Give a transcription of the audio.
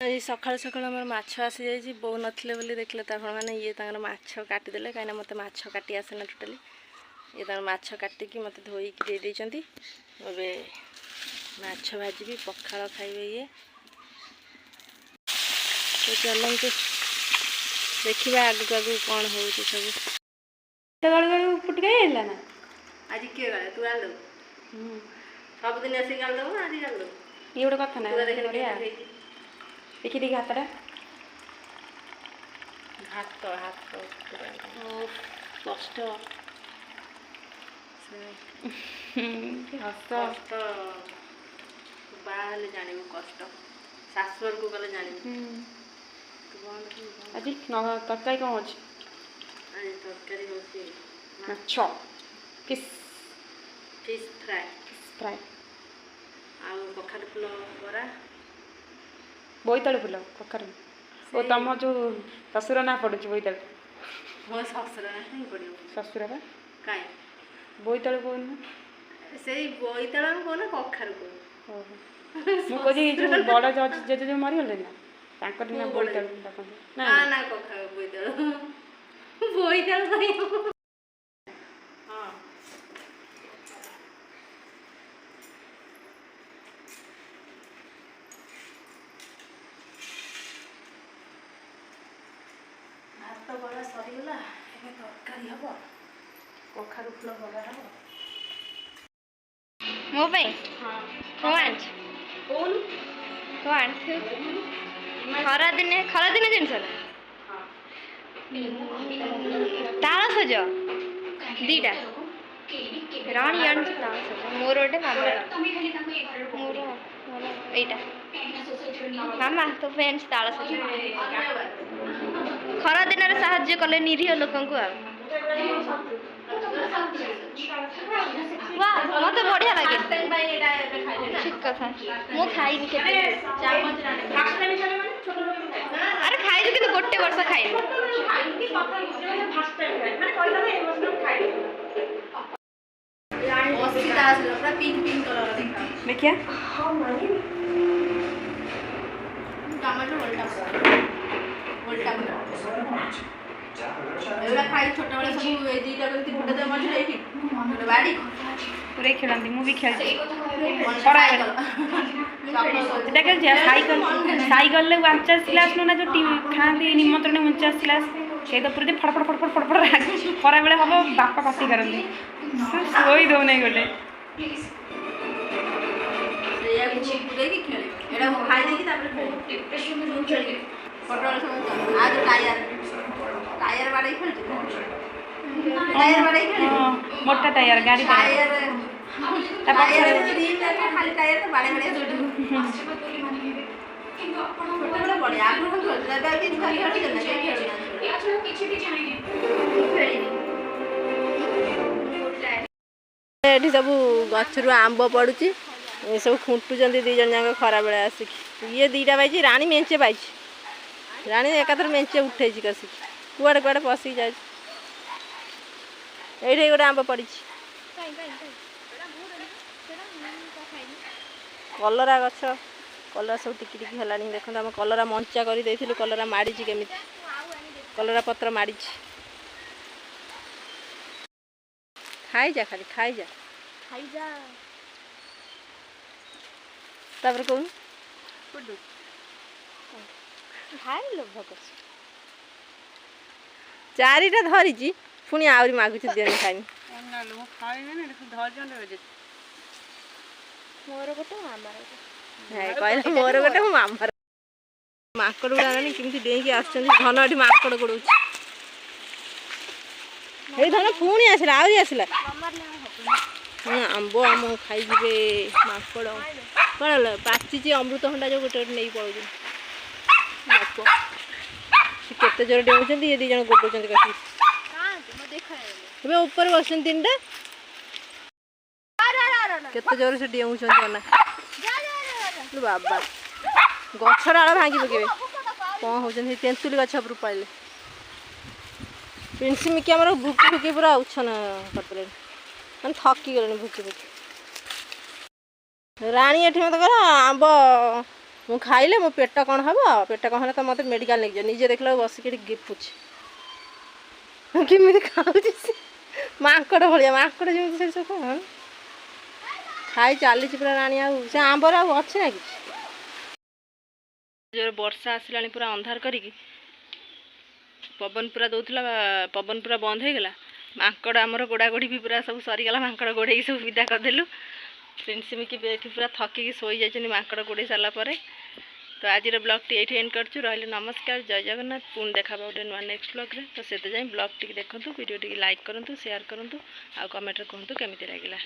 आज सकाल सकाल आम माछ आसी जाइए बो नथिले बोली देखले मैंने ये माछ काटिदेले कहीं मत माछ काटी आसेना टोटाली ये माछ काटिकी मत धोईकी दे देइचंती एबे माछ भाजी पखाल खाइबे ये तो चलते देखा आगु आगु कौन हो सब फुटका ना आज किए गाले तू गाल सबुदिन आसिक गाल दब ना आज गाल दब ये गोटे कथा ना देखी देखी हाथटा हाथ हाथ कष्ट हस कष्ट बाहर जान कष्ट शाशुर को गले जान आज तरकारी कौन अच्छी आज तरकारी होची माछ फिश फिश फ्राए फ्राए आ कखार फुल बरा बोईतालु फुल कखार ओ तुम जो ससुर ना पड़ू बोईतालु मो ससुर ना कहीं पड़ो ससुर बा कहीं बोईतालु कौन से बोईतालु कौन कखार को मु कही जो बड़ जेजे जो मरीगले ना तांकर ना बोईतालु ना ना कखार बोईतालु बोईतालु कहीं तो बड़ा सरीगला एबे तरकारी हबो कखारु फुल बड़ा हबो मो पे हां कौन कौन खरा दिन जिनस ताल सज दीटा राणी जान मोर गोटे मामा मोर एटा मामा तो फ्रेंड्स ताल सज खरा दिन साहाଯ୍य कले निरीह लोक मत बढ़िया लगे ठीक कथा मु खाई अरे खाई कि गोटे वर्ष खाई देखिए खाई छोटा बड़े सब दीटा करती फुटे दे मझे एठी बाड़ी पूरे खेलती मु भी खेलती साइकिल साइकिल 50 क्लास ना जो खाती निमंत्रण 49 क्लास से तो पूरे फड़फड़ फड़फड़ फड़फड़ खरा बेले हम बापा कति करती सोई दो नहीं गोटे आज टायर टायर बाड़े खेलती टायर बाड़े खेलती मोटा टायर गाड़ी टायर टायर रिम करके खाली टायर तो बाड़े बाड़े जोड़ी छोटे बड़े आगु हम खेलते दादा भी खाली खेलते ना किछि भी जाने एठी सब गछरु आंब पड़ुची ए सब खुंटुचंदी दी जन जांग खरा बेले आसी ये दीटा बाइची रानी मेंचे बाइची रानी एकाथर मेंचे उठेची कसी कुआड़े कुआड़े पसी जाय एठे गोटे आंब पड़ीची कलरा गछ कलरा सब टिकी टिकी हलानी देखो आम कलरा मंचा कर देथिलु कलरा माड़ीची केमिति कलरा पत्र माड़ीची खाई जा खाली खाई जा तापर कौन खाई लोभ कर चारिटा धरीची पुणी आहरी मागुची दियनी खाइनी मोर गोटे मामार कहला मोर गोटे मो मामार माकड़ गुड़ा केमती डेईकी आसुचंदी धन एठी माकड़ गोड़ौची हे धन पुणी आसला आहरी आसला आंब आम खाई जिबे माकड़ कौन पाचिची अमृतभंडा जो गोटे गोटे नहीं पड़ो केते जोर डेउछंती ये दी जण गोडौछंती कसी ऊपर बसन तीन टा केते जोर से डेउछंती ना बाबा गछ डाल भांगी पकेबे कौन होछंती तेंतुली गछ पर पाइले प्रिंसी मिकी हमर भुकी भुकी पूरा उछन करतले मन थकी गले भुकी भुकी रानी एठी मत कह आंब ମୁଁ ଖାଇଲେ ମୋ ପେଟ କ'ଣ ହେବ ପେଟ କ'ଣ ହେଲେ ତ ମୋତେ ମେଡ଼ିକାଲ ନେଇଯିବ ନିଜେ ଦେଖିଲା ବସିକି ଏଠି ଗିପୁଛି କେମିତି ଖାଉଛି ସେ ମାଙ୍କଡ଼ ଭଳିଆ ମାଙ୍କଡ଼ ଯେମିତି ସେ ସବୁ ଖାଇ ଚାଲିଛି ପୁରା ରାଣୀ ଆଉ ସେ ଆମ୍ବରେ ଆଉ ଅଛି ନା କିଛି ଜୋରେ ବର୍ଷା ଆସିଲାଣି ପୁରା ଅନ୍ଧାର କରିକି ପବନ ପୁରା ଦେଉଥିଲା ପବନ ପୁରା ବନ୍ଦ ହେଇଗଲା ମାଙ୍କଡ଼ ଆମର ଗୋଡ଼ାଗୋଡ଼ି ବି ପୁରା ସବୁ ସରିଗଲା ମାଙ୍କଡ଼ ଗୋଡ଼େଇକି ସବୁ ବିଦା କରିଦେଲୁ ପ୍ରିନ୍ସିମିକି ଏଠି ପୁରା ଥକିକି ଶୋଇଯାଇଛନ୍ତି ମାଙ୍କଡ଼ ଗୋଡ଼େଇ ସାରିଲା ପରେ ତ ଆଜିର ବ୍ଲଗ୍ଟି ଏଇଠି ଏଣ୍ଡ କରୁଛୁ ରହିଲେ ନମସ୍କାର ଜୟ ଜଗନ୍ନାଥ ପୁଣି ଦେଖାବା ଗୋଟେ ନୂଆ ନେକ୍ସଟ ବ୍ଲଗ୍ରେ ତ ସେତେ ଯାଏଁ ବ୍ଲଗ୍ ଟିକେ ଦେଖନ୍ତୁ ଭିଡ଼ିଓ ଟିକେ ଲାଇକ୍ କରନ୍ତୁ ସେୟାର କରନ୍ତୁ ଆଉ କମେଣ୍ଟରେ କୁହନ୍ତୁ କେମିତି ଲାଗିଲା।